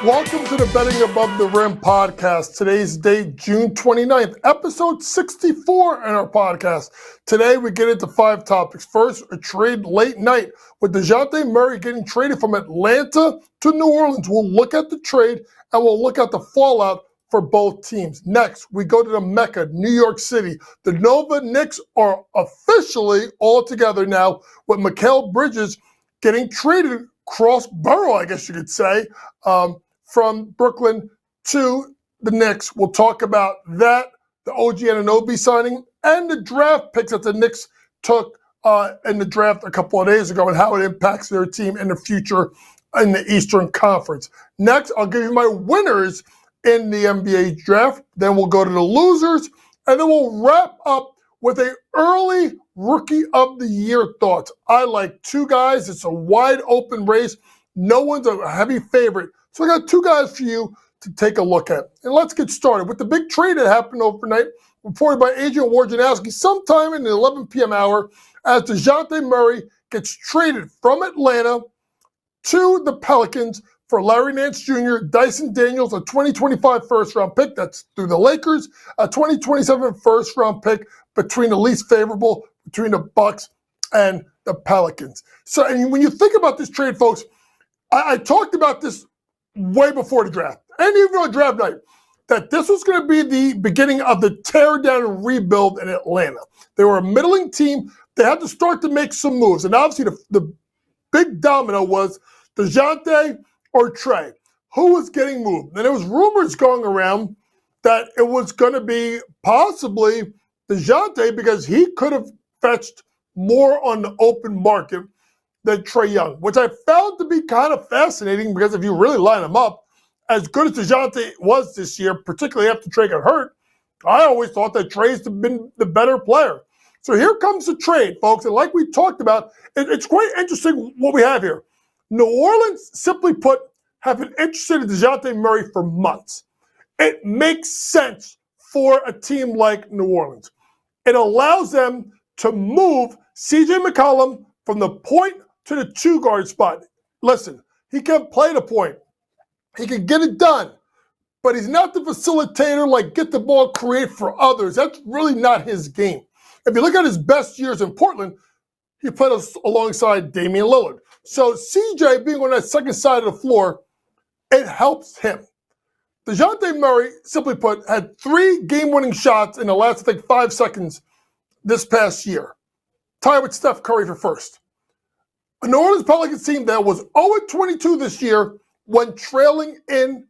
Welcome to the Betting Above the Rim podcast. Today's date, June 29th, episode 64 in our podcast. Today we get into 5 topics. First, a trade late night with Dejounte Murray getting traded from Atlanta to New Orleans. We'll look at the trade and we'll look at the fallout for both teams. Next, we go to the Mecca, New York City. The Nova Knicks are officially all together now with Mikal Bridges getting traded cross-borough, I guess you could say, from Brooklyn to the Knicks. We'll talk about that, the OG Anunoby signing, and the draft picks that the Knicks took in the draft a couple of days ago and how it impacts their team in the future in the Eastern Conference. Next, I'll give you my winners in the NBA draft. Then we'll go to the losers, and then we'll wrap up with an early Rookie of the Year thoughts. I like 2 guys. It's a wide open race. No one's a heavy favorite. So I got 2 guys for you to take a look at. And let's get started with the big trade that happened overnight, reported by Adrian Wojnarowski sometime in the 11 p.m. hour, as Dejounte Murray gets traded from Atlanta to the Pelicans for Larry Nance Jr., Dyson Daniels, a 2025 first-round pick. That's through the Lakers, a 2027 first-round pick between the least favorable, between the Bucks and the Pelicans. So, and when you think about this trade, folks, I talked about this way before the draft, and even on draft night, that this was going to be the beginning of the tear down and rebuild in Atlanta. They were a middling team. They had to start to make some moves, and obviously the big domino was Dejounte or Trey. Who was getting moved? And there was rumors going around that it was going to be possibly Dejounte because he could have fetched more on the open market than Trae Young, which I found to be kind of fascinating because if you really line them up, as good as Dejounte was this year, particularly after Trae got hurt, I always thought that Trae's been the better player. So here comes the trade, folks, and like we talked about, it's quite interesting what we have here. New Orleans, simply put, have been interested in Dejounte Murray for months. It makes sense for a team like New Orleans. It allows them to move CJ McCollum from the point to the 2-guard spot. Listen, he can play the point. He can get it done. But he's not the facilitator, like get the ball, create for others. That's really not his game. If you look at his best years in Portland, he played alongside Damian Lillard. So CJ being on that second side of the floor, it helps him. Dejounte Murray, simply put, had 3 game-winning shots in the last, I think, 5 seconds this past year. Tied with Steph Curry for first. A New Orleans Pelicans team that was 0-22 this year when trailing in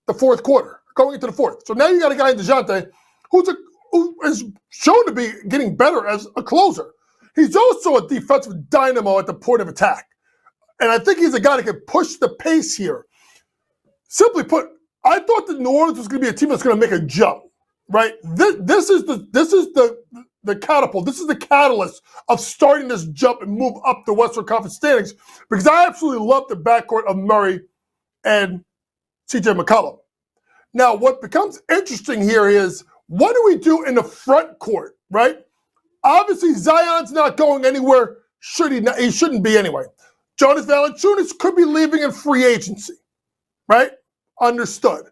the fourth quarter, going into the fourth. So now you got a guy in Dejounte who is shown to be getting better as a closer. He's also a defensive dynamo at the point of attack. And I think he's a guy that can push the pace here. Simply put, I thought that New Orleans was going to be a team that's going to make a jump, right? This is the catapult. This is the catalyst of starting this jump and move up the Western Conference standings because I absolutely love the backcourt of Murray and CJ McCollum. Now, what becomes interesting here is what do we do in the front court, right? Obviously, Zion's not going anywhere. He shouldn't be anyway. Jonas Valanciunas could be leaving in free agency, right? Understood.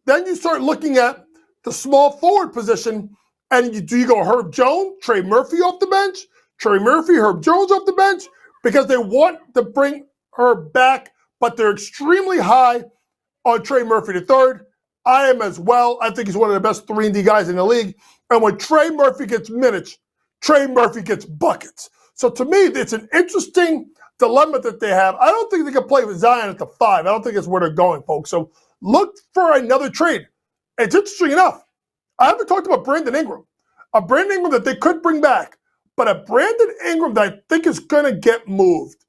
Then you start looking at the small forward position, and do you go Herb Jones, Trey Murphy off the bench? Trey Murphy, Herb Jones off the bench? Because they want to bring Herb back, but they're extremely high on Trey Murphy III. I am as well. I think he's one of the best 3-and-D guys in the league. And when Trey Murphy gets minutes, Trey Murphy gets buckets. So to me, it's an interesting dilemma that they have. I don't think they can play with Zion at the 5. I don't think that's where they're going, folks. So look for another trade. It's interesting enough. I haven't talked about Brandon Ingram. A Brandon Ingram that they could bring back, but a Brandon Ingram that I think is going to get moved.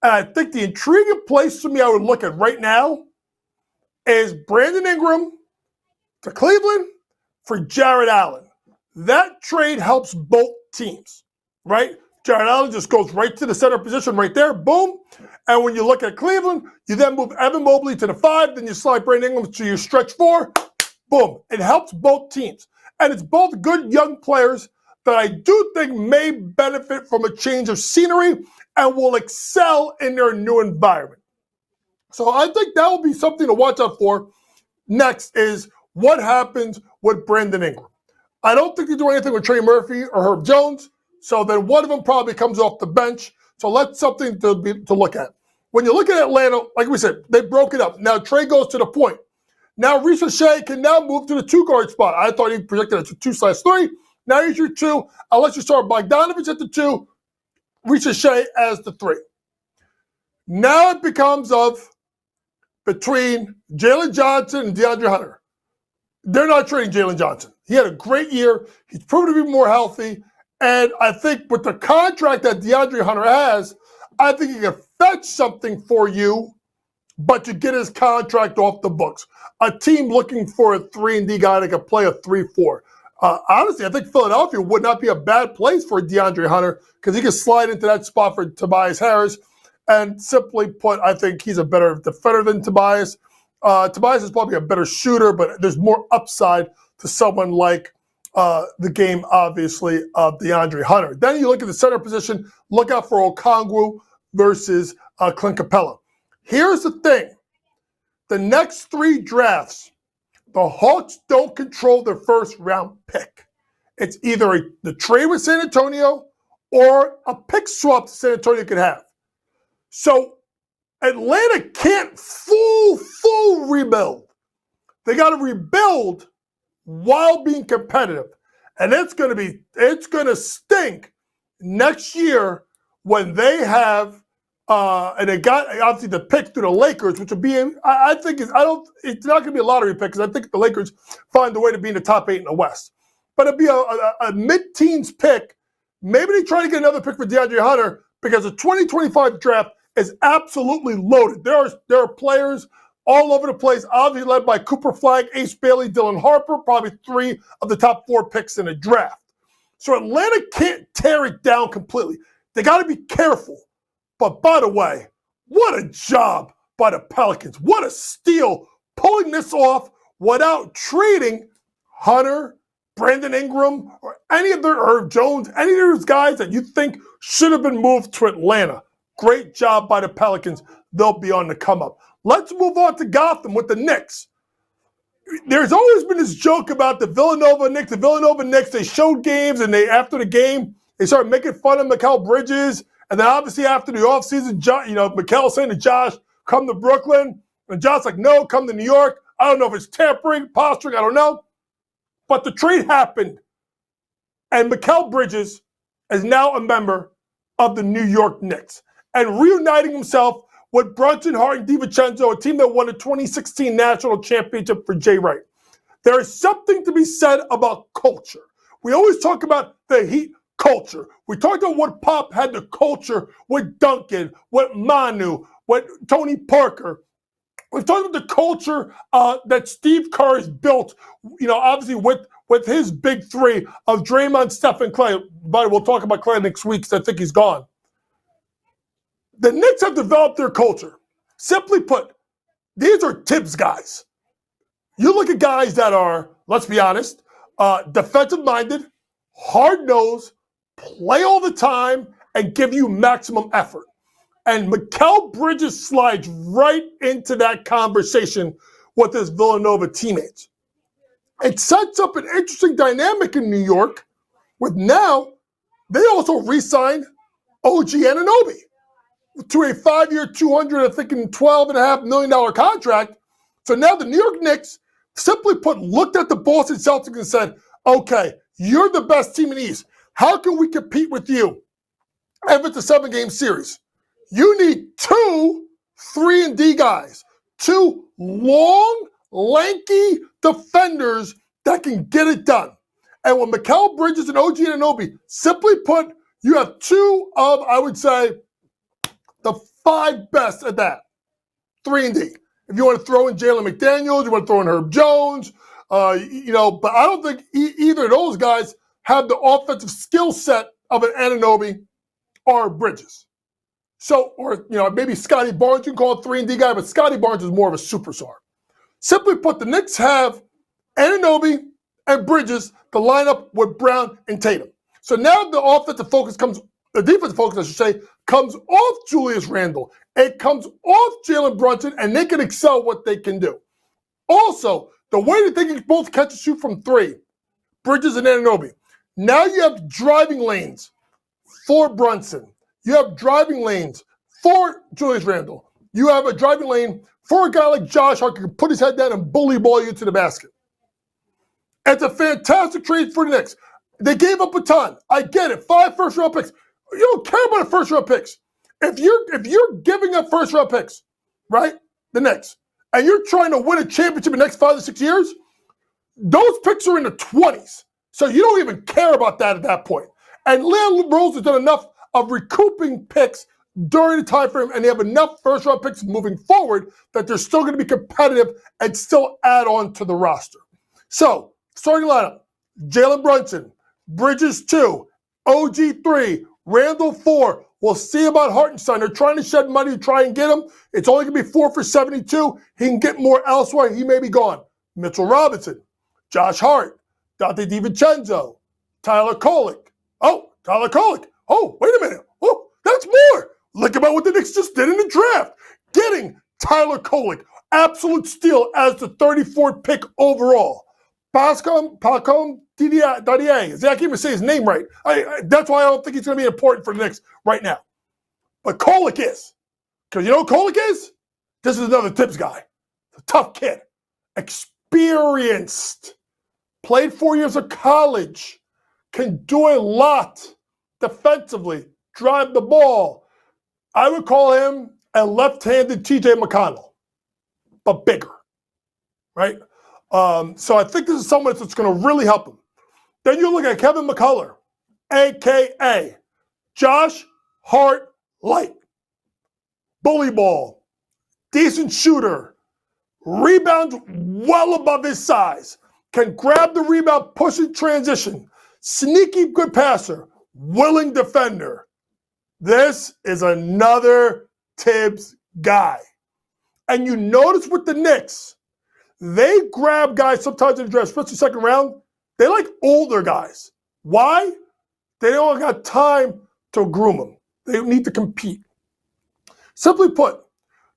And I think the intriguing place for me I would look at right now is Brandon Ingram to Cleveland for Jared Allen. That trade helps both teams, right? Jared Allen just goes right to the center position right there, boom. And when you look at Cleveland, you then move Evan Mobley to the 5, then you slide Brandon Ingram to your stretch 4, boom. It helps both teams. And it's both good young players that I do think may benefit from a change of scenery and will excel in their new environment. So I think that will be something to watch out for. Next is what happens with Brandon Ingram. I don't think they do anything with Trey Murphy or Herb Jones, so then one of them probably comes off the bench. So that's something to look at. When you look at Atlanta, like we said, they broke it up. Now Trey goes to the point. Now Shea can now move to the 2-guard spot. I thought he projected as a 2/3. Now he's your 2. Unless you start Bogdanovich at the 2, Shea as the 3. Now it becomes between Jalen Johnson and DeAndre Hunter. They're not trading Jalen Johnson. He had a great year. He's proven to be more healthy. And I think with the contract that DeAndre Hunter has, I think he can fetch something for you, but to get his contract off the books. A team looking for a 3-and-D guy that can play a 3-4. Honestly, I think Philadelphia would not be a bad place for DeAndre Hunter because he can slide into that spot for Tobias Harris. And simply put, I think he's a better defender than Tobias. Tobias is probably a better shooter, but there's more upside to someone like the game, obviously, of DeAndre Hunter. Then you look at the center position, look out for Okongwu versus Clint Capella. Here's the thing. The next 3 drafts, the Hawks don't control their first-round pick. It's either the trade with San Antonio or a pick swap San Antonio could have. So Atlanta can't full rebuild. They got to rebuild while being competitive. And it's going to stink next year when they have, and they got obviously the pick through the Lakers, which will be, I think it's not going to be a lottery pick because I think the Lakers find a way to be in the top 8 in the West. But it'd be a mid-teens pick. Maybe they try to get another pick for DeAndre Hunter because the 2025 draft is absolutely loaded. There are players all over the place, obviously led by Cooper Flagg, Ace Bailey, Dylan Harper, probably 3 of the top 4 picks in the draft. So Atlanta can't tear it down completely. They got to be careful. But by the way, what a job by the Pelicans. What a steal pulling this off without trading Hunter, Brandon Ingram, or any of their Herb Jones, any of those guys that you think should have been moved to Atlanta. Great job by the Pelicans. They'll be on the come up. Let's move on to Gotham with the Knicks. There's always been this joke about the Villanova Knicks. The Villanova Knicks, they showed games, and after the game, they started making fun of Mikal Bridges. And then obviously after the offseason, Mikal saying to Josh, come to Brooklyn. And Josh's like, no, come to New York. I don't know if it's tampering, posturing, I don't know. But the trade happened. And Mikal Bridges is now a member of the New York Knicks and reuniting himself with Brunson, Hart, and DiVincenzo, a team that won the 2016 National Championship for Jay Wright. There is something to be said about culture. We always talk about the Heat culture. We talked about what Pop had the culture with Duncan, with Manu, with Tony Parker. We've talked about the culture that Steve Kerr has built, obviously with his big 3 of Draymond, Steph, and Clay. But we'll talk about Clay next week because I think he's gone. The Knicks have developed their culture. Simply put, these are Tibbs guys. You look at guys that are, let's be honest, defensive-minded, hard-nosed, play all the time, and give you maximum effort. And Mikal Bridges slides right into that conversation with his Villanova teammates. It sets up an interesting dynamic in New York with now they also re-signed OG Anunoby to a 5-year, $12.5 million contract. So now the New York Knicks, simply put, looked at the Boston Celtics and said, okay, you're the best team in the East. How can we compete with you? If it's a 7-game series, you need 2 3-and-D guys, 2 long, lanky defenders that can get it done. And with Mikal Bridges and OG Anunoby, simply put, you have 2 of, I would say, the 5 best at that. 3-and-D. If you want to throw in Jalen McDaniels, you want to throw in Herb Jones, but I don't think either of those guys have the offensive skill set of an Anunoby or Bridges. So, or maybe Scotty Barnes, you can call it 3-and-D guy, but Scotty Barnes is more of a superstar. Simply put, the Knicks have Anunoby and Bridges to line up with Brown and Tatum. So now the defensive focus, I should say, comes off Julius Randle. It comes off Jalen Brunson, and they can excel what they can do. Also, the way that they can both catch and shoot from three, Bridges and Anunoby. Now you have driving lanes for Brunson. You have driving lanes for Julius Randle. You have a driving lane for a guy like Josh Hart who can put his head down and bully ball you to the basket. It's a fantastic trade for the Knicks. They gave up a ton. I get it. 5 first-round picks. You don't care about the first-round picks. If you're giving up first-round picks, right, the Knicks, and you're trying to win a championship in the next 5 to 6 years, those picks are in the 20s. So you don't even care about that at that point. And Leon Rose has done enough of recouping picks during the time frame, and they have enough first-round picks moving forward that they're still going to be competitive and still add on to the roster. So, starting lineup, Jalen Brunson, Bridges 2, OG 3, Randle 4. We'll see about Hartenstein. They're trying to shed money to try and get him. It's only going to be 4 for 72. He can get more elsewhere. He may be gone. Mitchell Robinson, Josh Hart, Dante DiVincenzo, Tyler Kolek. Oh, Tyler Kolek. Oh, wait a minute. Oh, that's more. Look about what the Knicks just did in the draft. Getting Tyler Kolek, absolute steal as the 34th pick overall. Pascal Didier. I can't even say his name right. That's why I don't think he's going to be important for the Knicks right now. But Kolek is. Because you know what Kolek is? This is another Tibbs guy. A tough kid. Experienced. Played 4 years of college. Can do a lot defensively. Drive the ball. I would call him a left-handed TJ McConnell. But bigger. Right? So I think this is someone that's going to really help him. Then you look at Kevin McCullough, a.k.a. Josh Hart Light. Bully ball. Decent shooter. Rebounds well above his size. Can grab the rebound, push in transition. Sneaky good passer. Willing defender. This is another Tibbs guy. And you notice with the Knicks, they grab guys sometimes in the draft, especially second round. They like older guys. Why? They don't got time to groom them. They need to compete. Simply put,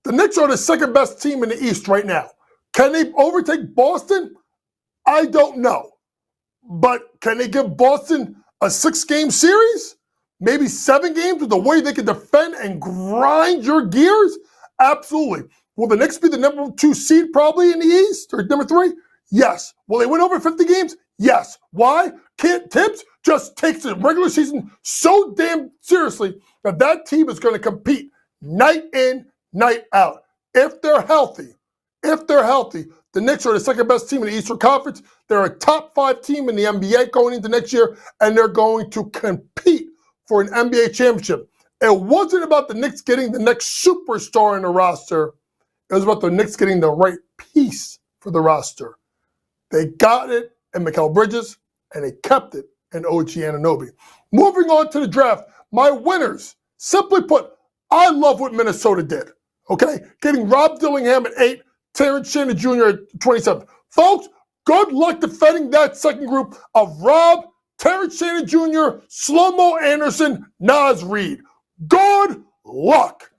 the Knicks are the second best team in the East right now. Can they overtake Boston? I don't know. But can they give Boston a 6-game series? Maybe 7 games with the way they can defend and grind your gears? Absolutely. Will the Knicks be the number 2 seed probably in the East or number 3? Yes. Will they win over 50 games? Yes. Why? Tibbs just takes the regular season so damn seriously that that team is going to compete night in, night out. If they're healthy, the Knicks are the second best team in the Eastern Conference. They're a top 5 team in the NBA going into next year, and they're going to compete for an NBA championship. It wasn't about the Knicks getting the next superstar in the roster. It was about the Knicks getting the right piece for the roster. They got it in Mikal Bridges, and they kept it in OG Anunoby. Moving on to the draft, my winners. Simply put, I love what Minnesota did. Okay? Getting Rob Dillingham at 8, Terrence Shannon Jr. at 27. Folks, good luck defending that second group of Rob, Terrence Shannon Jr., Slow-Mo Anderson, Naz Reid. Good luck.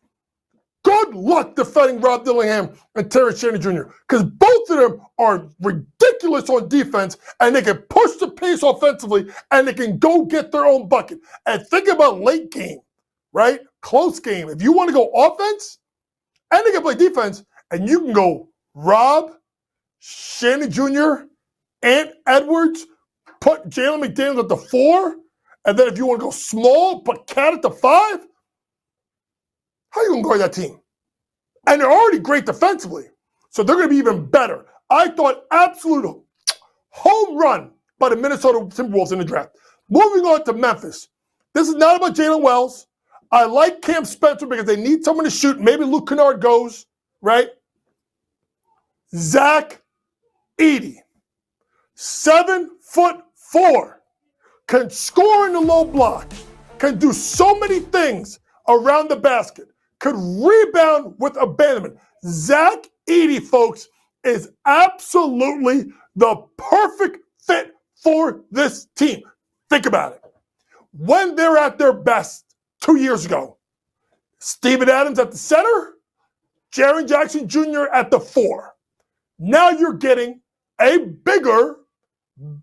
Good luck defending Rob Dillingham and Terrence Shannon Jr. because both of them are ridiculous on defense and they can push the pace offensively and they can go get their own bucket. And think about late game, right? Close game. If you want to go offense and they can play defense and you can go Rob, Shannon Jr., Ant Edwards, put Jalen McDaniels at the 4, and then if you want to go small, put Cat at the 5, how are you going to guard that team? And they're already great defensively, so they're going to be even better. I thought absolute home run by the Minnesota Timberwolves in the draft. Moving on to Memphis. This is not about Jalen Wells. I like Cam Spencer because they need someone to shoot. Maybe Luke Kennard goes, right? Zach Edey, 7'4", can score in the low block, can do so many things around the basket, could rebound with abandonment. Zach Edey, folks, is absolutely the perfect fit for this team. Think about it. When they're at their best 2 years ago, Steven Adams at the center, Jaren Jackson Jr. at the 4. Now you're getting a bigger,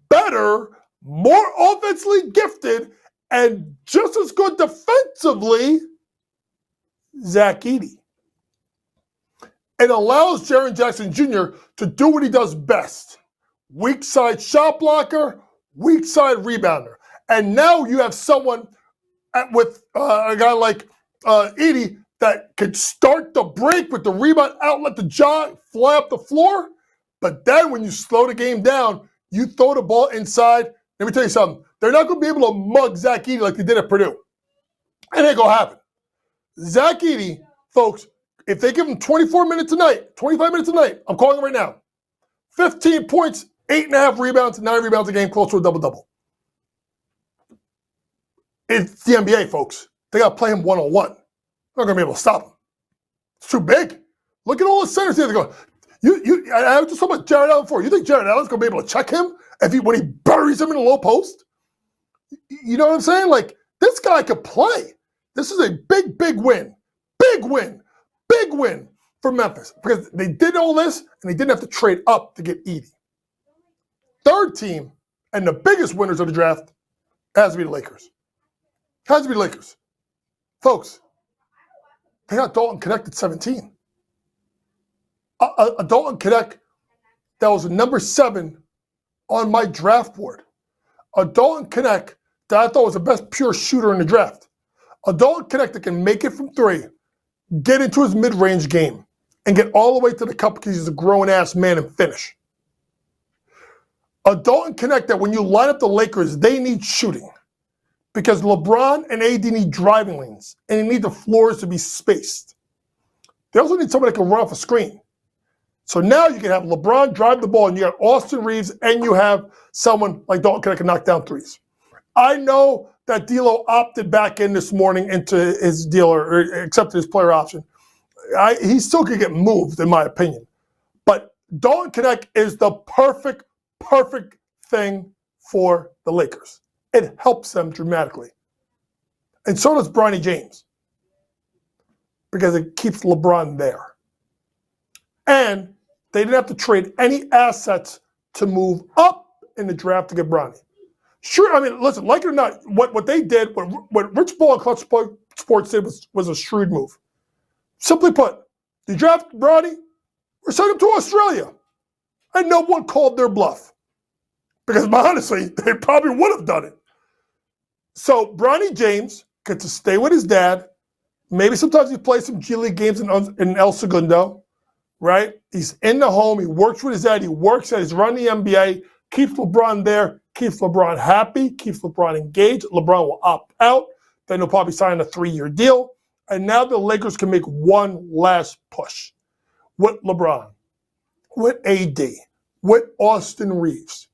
better, more offensively gifted, and just as good defensively, Zach Edey. It allows Jaren Jackson Jr. to do what he does best. Weak side shot blocker, weak side rebounder. And now you have someone with a guy like Edey that could start the break with the rebound outlet, the jog, fly up the floor. But then when you slow the game down, you throw the ball inside. Let me tell you something. They're not going to be able to mug Zach Edey like they did at Purdue. It ain't going to happen. Zach Edey, folks, if they give him 24 minutes a night, 25 minutes a night, I'm calling him right now. 15 points, 8.5 rebounds, 9 rebounds a game, close to a double-double. It's the NBA, folks. They got to play him one-on-one. They're not going to be able to stop him. It's too big. Look at all the centers here. They're going, I was just talking about Jared Allen before. You think Jared Allen's going to be able to check him when he buries him in the low post? You know what I'm saying? Like, this guy could play. This is a big, big win. Big win. Big win for Memphis because they did all this and they didn't have to trade up to get Edey. Third team and the biggest winners of the draft has to be the Lakers. Has to be the Lakers. Folks, they got Dalton Connect at 17. A Dalton Connect that was number 7 on my draft board. A Dalton Connect that I thought was the best pure shooter in the draft. A Dalton Connect that can make it from 3, get into his mid-range game, and get all the way to the cup because he's a grown-ass man and finish. A Dalton Connect that when you line up the Lakers, they need shooting because LeBron and AD need driving lanes, and they need the floors to be spaced. They also need somebody that can run off a screen. So now you can have LeBron drive the ball, and you got Austin Reeves, and you have someone like Dalton Connect can knock down threes. I know that D'Lo opted back in this morning into his deal or accepted his player option. He still could get moved, in my opinion. But Dalton Connect is the perfect thing for the Lakers. It helps them dramatically. And so does Bronny James because it keeps LeBron there. And they didn't have to trade any assets to move up in the draft to get Bronny. Sure, I mean, listen, like it or not, what they did, what Rich Paul and Clutch Sports did was a shrewd move. Simply put, you draft Bronny or send him to Australia. And no one called their bluff. Because honestly, they probably would have done it. So Bronny James gets to stay with his dad. Maybe sometimes he plays some G League games in El Segundo, right? He's in the home. He works with his dad. He works at. He's running the NBA. Keeps LeBron there. Keeps LeBron happy. Keeps LeBron engaged. LeBron will opt out. Then he'll probably sign a 3-year deal. And now the Lakers can make one last push with LeBron, with AD, with Austin Reeves,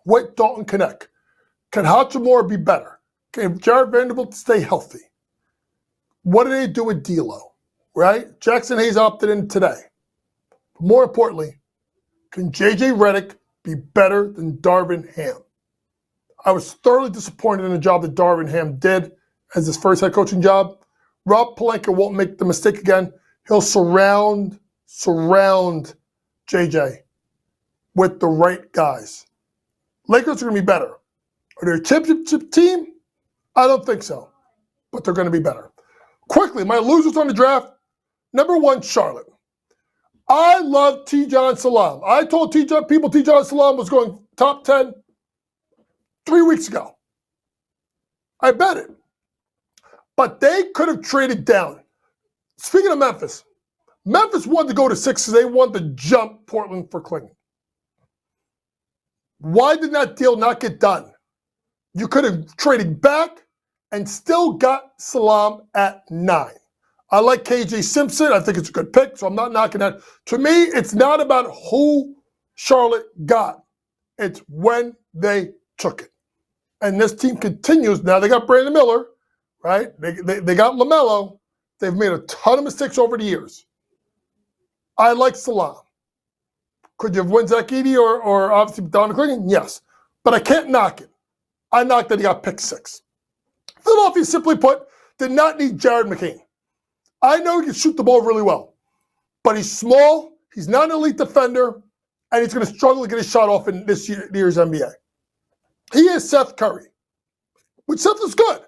with Dalton Connect. Can Hachimura be better? Can Jared Vanderbilt stay healthy? What do they do with D'Lo, right? Jackson Hayes opted in today. But more importantly, can J.J. Redick be better than Darvin Ham? I was thoroughly disappointed in the job that Darvin Ham did as his first head coaching job. Rob Pelinka won't make the mistake again. He'll surround J.J. with the right guys. Lakers are going to be better. Are they a championship team? I don't think so. But they're going to be better. Quickly, my losers on the draft. Number 1, Charlotte. I love Dejounte Salam. I told Dejounte Salam was going top 10 3 weeks ago. I bet it. But they could have traded down. Speaking of Memphis wanted to go to 6 because they wanted to jump Portland for Clinton. Why did that deal not get done? You could have traded back and still got Salam at 9. I like KJ Simpson. I think it's a good pick, so I'm not knocking that. To me, it's not about who Charlotte got. It's when they took it. And this team continues. Now they got Brandon Miller, right? They got LaMelo. They've made a ton of mistakes over the years. I like Salam. Could you have won Zach Edey or obviously Don Clingan? Yes. But I can't knock it. I knocked that he got pick 6. Philadelphia, simply put, did not need Jared McCain. I know he can shoot the ball really well, but he's small, he's not an elite defender, and he's going to struggle to get his shot off in this year's NBA. He is Seth Curry, which Seth is good.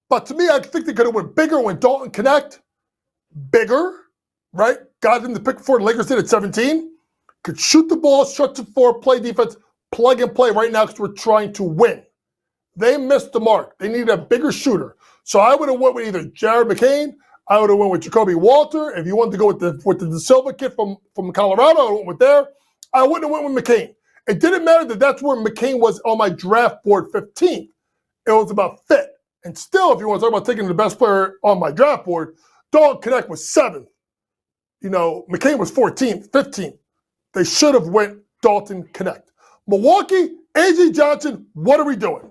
But to me, I think they could have went bigger when Dalton Connect. Bigger, right? Got him the pick before the Lakers did at 17. Could shoot the ball, stretch the floor, play defense, plug and play right now because we're trying to win. They missed the mark. They needed a bigger shooter. So I would have went with either Jared McCain. I would have went with Jacoby Walter. If you wanted to go with the De Silva kid from Colorado, I went with there. I wouldn't have went with McCain. It didn't matter that that's where McCain was on my draft board 15th. It was about fit. And still, if you want to talk about taking the best player on my draft board, Dalton Connect was 7th. McCain was 14th, 15th. They should have went Dalton Connect. Milwaukee, A.J. Johnson, what are we doing?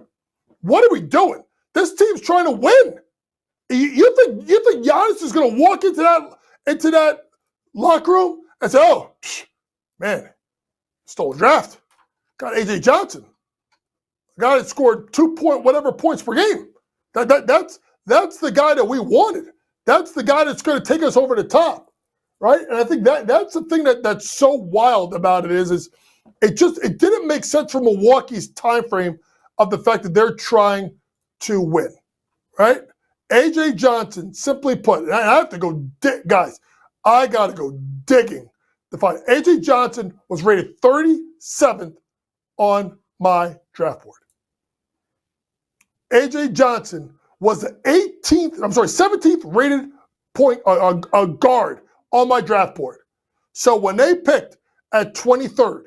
What are we doing? This team's trying to win. You think Giannis is going to walk into that locker room and say, "Oh, man, stole a draft. Got A.J. Johnson. A guy that scored 2 points per game. That's the guy that we wanted. That's the guy that's going to take us over the top." Right? And I think that's the thing that's so wild about it is it didn't make sense for Milwaukee's time frame of the fact that they're trying to win. Right? A.J. Johnson, simply put, and I have to go guys, I got to go digging to find A.J. Johnson was rated 37th on my draft board. A.J. Johnson was the 17th rated guard on my draft board. So when they picked at 23rd,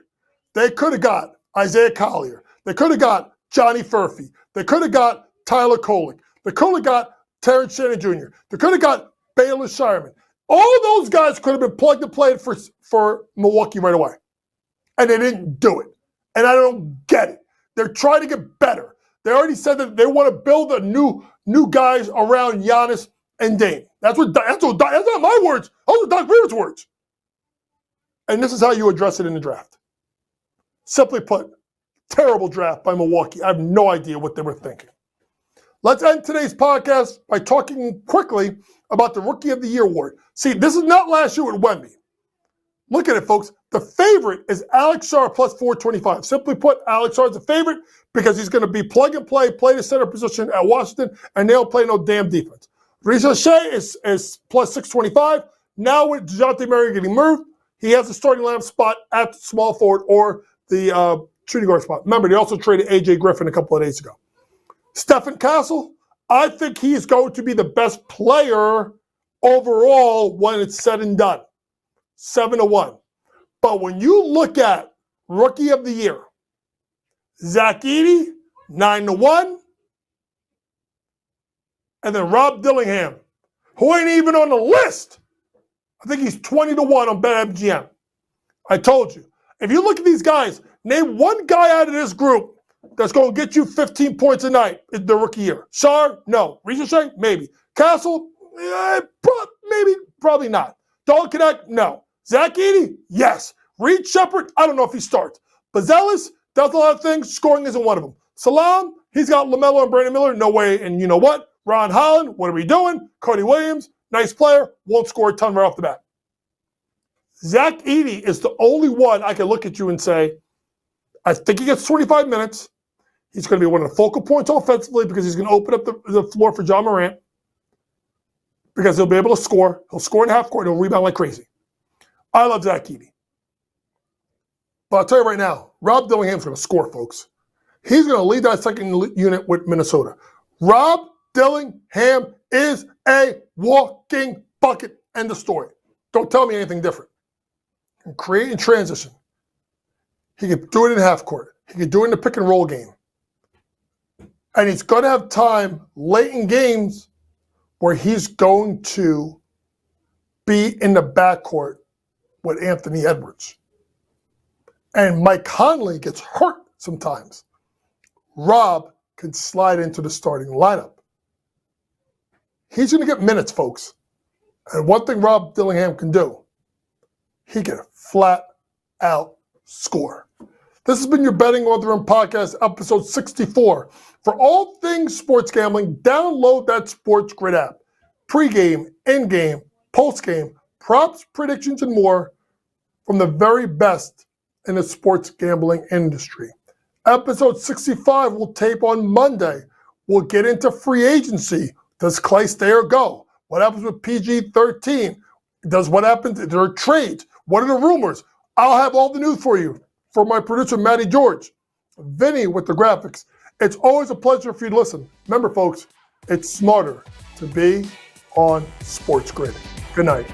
they could have got Isaiah Collier. They could have got Johnny Furphy. They could have got Tyler Kolek. They could have got Terrence Shannon Jr. They could have got Bayless Shireman. All those guys could have been plugged and played for Milwaukee right away. And they didn't do it. And I don't get it. They're trying to get better. They already said that they want to build a new guys around Giannis and Dame. That's not my words. Those are Doc Rivers' words. And this is how you address it in the draft. Simply put, terrible draft by Milwaukee. I have no idea what they were thinking. Let's end today's podcast by talking quickly about the Rookie of the Year award. See, this is not last year with Wemby. Look at it, folks. The favorite is Alex Sarr plus 425. Simply put, Alex Sarr is the favorite because he's going to be plug and play the center position at Washington, and they don't play no damn defense. Ricochet is plus 625. Now with Dejounte Murray getting moved, he has the starting lineup spot at the small forward or the shooting guard spot. Remember, they also traded A.J. Griffin a couple of days ago. Stephen Castle, I think he is going to be the best player overall when it's said and done. 7-1. But when you look at Rookie of the Year, Zach Edey, 9-1. And then Rob Dillingham, who ain't even on the list. I think he's 20-1 on BetMGM. I told you. If you look at these guys, name one guy out of this group that's going to get you 15 points a night in the Rookie Year. Sarr? No. Ricochet? Maybe. Castle? Maybe. Probably not. Dalton Connect? No. Zach Edey? Yes. Reed Shepard? I don't know if he starts. Bazelis does a lot of things. Scoring isn't one of them. Salam? He's got LaMelo and Brandon Miller. No way. And you know what? Ron Holland? What are we doing? Cody Williams? Nice player. Won't score a ton right off the bat. Zach Edey is the only one I can look at you and say, I think he gets 25 minutes. He's going to be one of the focal points offensively because he's going to open up the floor for John Morant because he'll be able to score. He'll score in half court. He'll rebound like crazy. I love Zach Edey. But I'll tell you right now, Rob Dillingham's going to score, folks. He's going to lead that second unit with Minnesota. Rob Dillingham is a walking bucket. End of story. Don't tell me anything different. He can create in transition. He can do it in half court. He can do it in the pick and roll game. And he's going to have time late in games where he's going to be in the backcourt with Anthony Edwards. And Mike Conley gets hurt sometimes. Rob can slide into the starting lineup. He's going to get minutes, folks. And one thing Rob Dillingham can do, he can flat out score. This has been your Betting on the Rim podcast, episode 64. For all things sports gambling, download that Sports Grid app. Pre-game, in-game, post-game, props, predictions, and more from the very best in the sports gambling industry. Episode 65 will tape on Monday. We'll get into free agency. Does Clay stay or go? What happens with PG-13? What happens? There are trades. What are the rumors? I'll have all the news for you. For my producer, Matty George. Vinny with the graphics. It's always a pleasure for you to listen. Remember, folks, it's smarter to be on Sports Grid. Good night.